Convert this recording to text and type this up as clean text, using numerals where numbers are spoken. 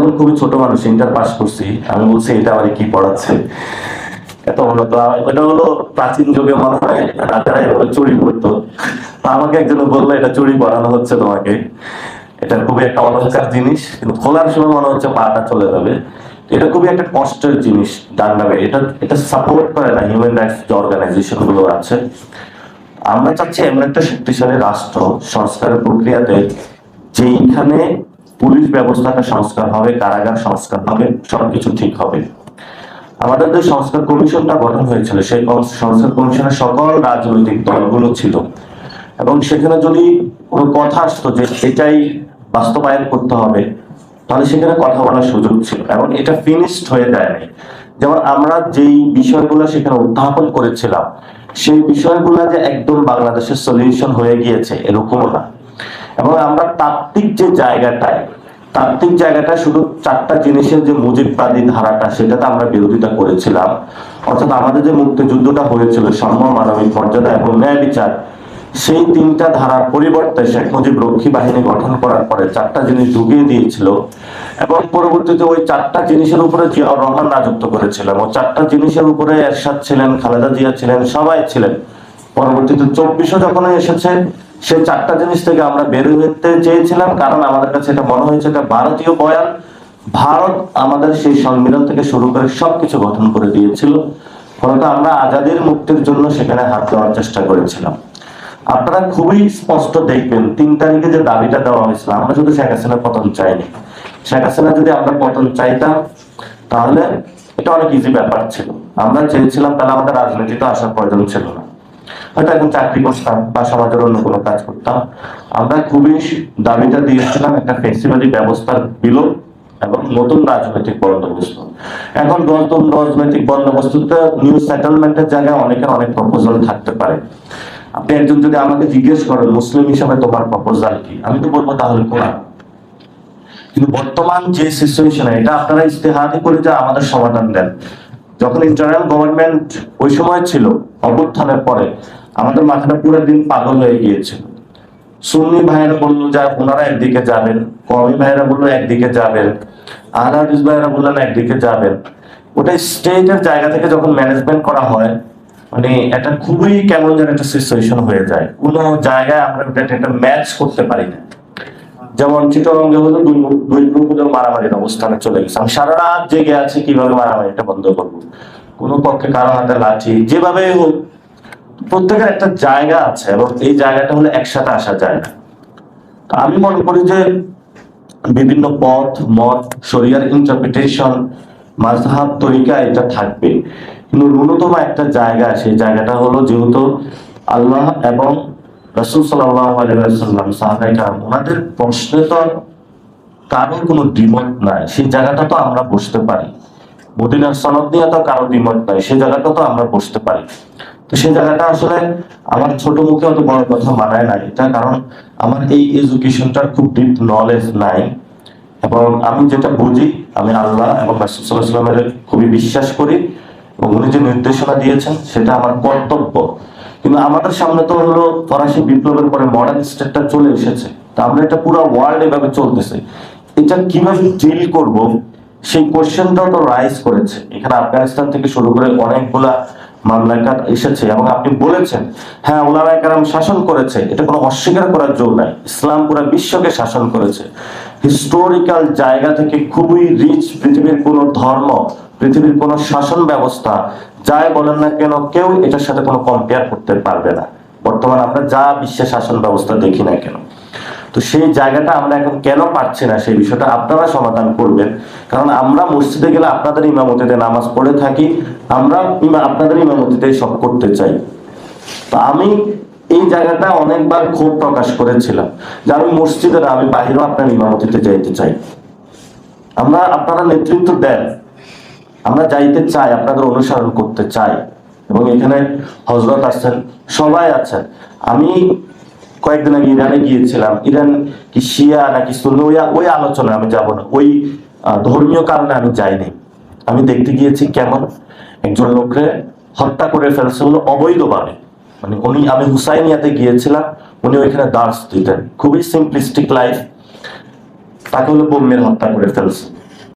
তখন খুবই ছোট মানুষ, ইন্টার পাস করছি। আমি বলছি এটা আবার কি পড়াচ্ছে, এত হলো তো। এটা হলো প্রাচীন যুগে মনে হয় রাজারা এভাবে চুরি করতো। তো আমাকে একজন বললো এটা চুরি পড়ানো হচ্ছে তোমাকে, এটা খুবই একটা অলংকার জিনিস, কিন্তু খোলার সময় মনে হচ্ছে পাটা চলে যাবে। এটা খুবই একটা কষ্টের জিনিস ডান নামে। এটা এটা সাপোর্ট করে না হিউম্যান রাইটস যে অর্গানাইজেশন গুলো আছে। আমরা চাচ্ছি এমন একটা শক্তিশালী রাষ্ট্র সংস্কারের প্রক্রিয়াতে, যেখানে পুলিশ ব্যবস্থাটা সংস্কার হবে, কারাগার সংস্কার হবে, সবকিছু ঠিক হবে। আমাদের যে সংস্কার কমিশনটা গঠন হয়েছিল, সেই সংস্কার কমিশনের সকল রাজনৈতিক দলগুলো ছিল, এবং সেখানে যদি কোনো কথা আসতো যে এটাই বাস্তবায়ন করতে হবে, তাহলে সেখানে কথা বলার সুযোগ ছিল, এবং এটা ফিনিশড হয়ে যায়নি। যেমন আমরা যেই বিষয়গুলো সেখানে উত্থাপন করেছিলাম, সেই বিষয়গুলো যে একদম বাংলাদেশের সলিউশন হয়ে গিয়েছে এরকমও না। এবং আমরা তাত্ত্বিক জায়গাটায় শুধু চারটা জিনিসের যে মুজিববাদী ধারাটা, সেটাতে আমরা বিরোধিতা করেছিলাম। অর্থাৎ আমাদের যে মুক্তিযুদ্ধটা হয়েছিল, সাম্য, মানবিক মর্যাদা এবং ন্যায় বিচার, সেই তিনটা ধারার পরিবর্তে শেখ মুজিব রক্ষী বাহিনী গঠন করার পরে চারটা জিনিস ঢুকিয়ে দিয়েছিল, এবং পরবর্তীতে ওই চারটা জিনিসের উপরে জিয়াউর রহমান রাজত্ব করেছিলেন। ওই চারটা জিনিসের উপরে এরশাদ ছিলেন, খালেদা জিয়া ছিলেন, সবাই ছিলেন। পরবর্তীতে 24 যখন এসেছে, সেই চারটা জিনিস থেকে আমরা বের হতে চেয়েছিলাম, কারণ আমাদের কাছে এটা মনে হয়েছে এটা ভারতীয় বয়ান। ভারত আমাদের সেই সংবিধান থেকে শুরু করে সবকিছু গঠন করে দিয়েছিল, ফলত আমরা আজাদির মুক্তির জন্য সেখানে হাত দেওয়ার চেষ্টা করেছিলাম। আপনারা খুবই স্পষ্ট দেখবেন 3 তারিখে যে দাবিটা দেওয়া হয়েছিল, আমরা শুধু শেখ হাসিনার পতন চাইনি। শেখ হাসিনা যদি আমরা পতন চাইতাম, তাহলে এটা অনেক ইজি ব্যাপার ছিল। আমরা চেয়েছিলাম তাহলে আমাদের রাজনীতিতে আসার প্রয়োজন ছিল না, হয়তো এখন চাকরি করতাম বা সমাজের অন্য কোনো কাজ করতাম। আমরা খুবই দাবিটা দিয়েছিলাম একটা ফ্লেক্সিবিলি ব্যবস্থার বিলোপ এবং নতুন রাজনৈতিক বন্দোবস্ত। এখন নতুন রাজনৈতিক বন্দোবস্ততে নিউ সেটেলমেন্টের জায়গায় অনেকের অনেক প্রপোজাল থাকতে পারে। আপনি একজন যদি আমাকে জিজ্ঞেস করেন মুসলিম হিসাবে তোমার প্রপোজাল কি, আমি তো বলবো তাহলে কোরআন। কিন্তু বর্তমান যে সিচুয়েশনে, এটা আপনারা ইস্তেহাদি করে যা আমাদের সমাধান দেন। যখন ইন্টারিম গভর্নমেন্ট ওই সময় ছিল, অভ্যুত্থানের পরে আমাদের মাথাটা পুরো দিন পাগল হয়ে গিয়েছিল। সুন্নি ভাইয়েরা বললো যা ওনারা একদিকে যাবেন, কওমি ভাইয়েরা বললো একদিকে যাবেন, আহলে হাদিস ভাইয়েরা বললেন একদিকে যাবেন। ওটা স্টেটের জায়গা থেকে যখন ম্যানেজমেন্ট করা হয়, মানে এটা খুবই কেমন যেন একটা সিচুয়েশন হয়ে যায়। কোনো জায়গায় আমরা একটা ম্যাচ করতে পারি না। যেমন চিত্তরঞ্জন হলো দুই গ্রুপ মারামারির অবস্থানে চলে গেছে। আমি সারা রাত জেগে আছি কিভাবে মারামারিটা বন্ধ করবো। কোনো পক্ষে কারো হাতে লাঠি, যেভাবে হোক, প্রত্যেকের একটা জায়গা আছে, এবং এই জায়গাটা হলে একসাথে আসা যায় না। তো আমি মনে করি যে বিভিন্ন পথ মত, শরিয়ার ইন্টারপ্রিটেশন, মাযহাব, তরিকা এটা থাকবে, কিন্তু ন্যূনতম একটা জায়গা, সেই জায়গাটা হলো যেহেতু আল্লাহ এবং রাসূল সাল্লাল্লাহু আলাইহি ওয়াসাল্লাম, সাহাবায়ে কেরাম, ওনাদের প্রশ্নে তো কারোর কোনো দ্বিমত নাই, সেই জায়গাটা তো আমরা বসতে পারি। মদিনার সনদ নিয়ে তো কারো দ্বিমত নাই, সেই জায়গাটা তো আমরা বসতে পারি। তো সেই জায়গাটা আসলে আমার ছোট মুখে অত বড় কথা মানায় না এটা, কারণ আমার এই এডুকেশনটার খুব ডিপ নলেজ নাই। এবং আমি যেটা বুঝি, আমি আল্লাহ এবং রাসূল সাল্লাল্লাহু আলাইহি ওয়াসাল্লামের খুবই বিশ্বাস করি, এবং উনি যে নির্দেশনা দিয়েছেন সেটা আমার কর্তব্য। কিন্তু আমাদের সামনে তো হলো ফরাসি বিপ্লবের পরে মডার্ন স্টেটটা চলে এসেছে, তা আমরা এটা পুরো ওয়ার্ল্ড এভাবে চলতেছে, এটা কিভাবে ডিল করব, সেই কোশ্চেনটাও তো রাইজ করেছে। এখানে আফগানিস্তান থেকে শুরু করে অনেকগুলা মামলাকাত এসেছে, এবং আপনি বলেছেন হ্যাঁ উলামায়ে কেরাম শাসন করেছে, এটা কোনো অস্বীকার করার জো নাই। ইসলাম পুরো বিশ্বকে শাসন করেছে। হিস্টোরিক্যাল জায়গা থেকে খুবই রিচ, পৃথিবীর কোনো ধর্ম, পৃথিবীর কোনো শাসন ব্যবস্থা যাই বলেন না কেন, কেউ এটার সাথে কোনো কম্পেয়ার করতে পারবে না। বর্তমানে আমরা যা বিশ্বের শাসন ব্যবস্থা দেখি না কেন, তো সেই জায়গাটা আমরা এখন কেন পাচ্ছি না, সেই বিষয়টা আপনারা সমাধান করবেন। কারণ আমরা মসজিদে গেলে আপনাদের ইমামতিতে নামাজ পড়ে থাকি, আমরা আপনাদের ইমামতিতে সব করতে চাই। তো আমি এই জায়গাটা অনেকবার ক্ষোভ প্রকাশ করেছিলাম যে আমি মসজিদে না, আমি বাহিরেও আপনার ইমামতিতে যাইতে চাই। আমরা আপনারা নেতৃত্ব দেন, আমরা যাইতে চাই, আপনাদের অনুসরণ করতে চাই। এবং এখানে হযরত আছেন, সবাই আছেন। আমি কয়েকদিন আগে ইরানে গিয়েছিলাম। ইরান কি শিয়া নাকি সুন্নি, ওই আলোচনা আমি যাব না, ওই ধর্মীয় কারণে আমি যাইনি। আমি দেখতে গিয়েছি কেমন একজন লোককে হত্যা করে ফেলছে হলো অবৈধভাবে। মানে আমি হুসাইনিয়াতে গিয়েছিলাম, উনি ওইখানে দার্স দিতেন, খুবই সিম্পলিস্টিক লাইফ, তাকে হলো বোম্বের হত্যা করে ফেলছে।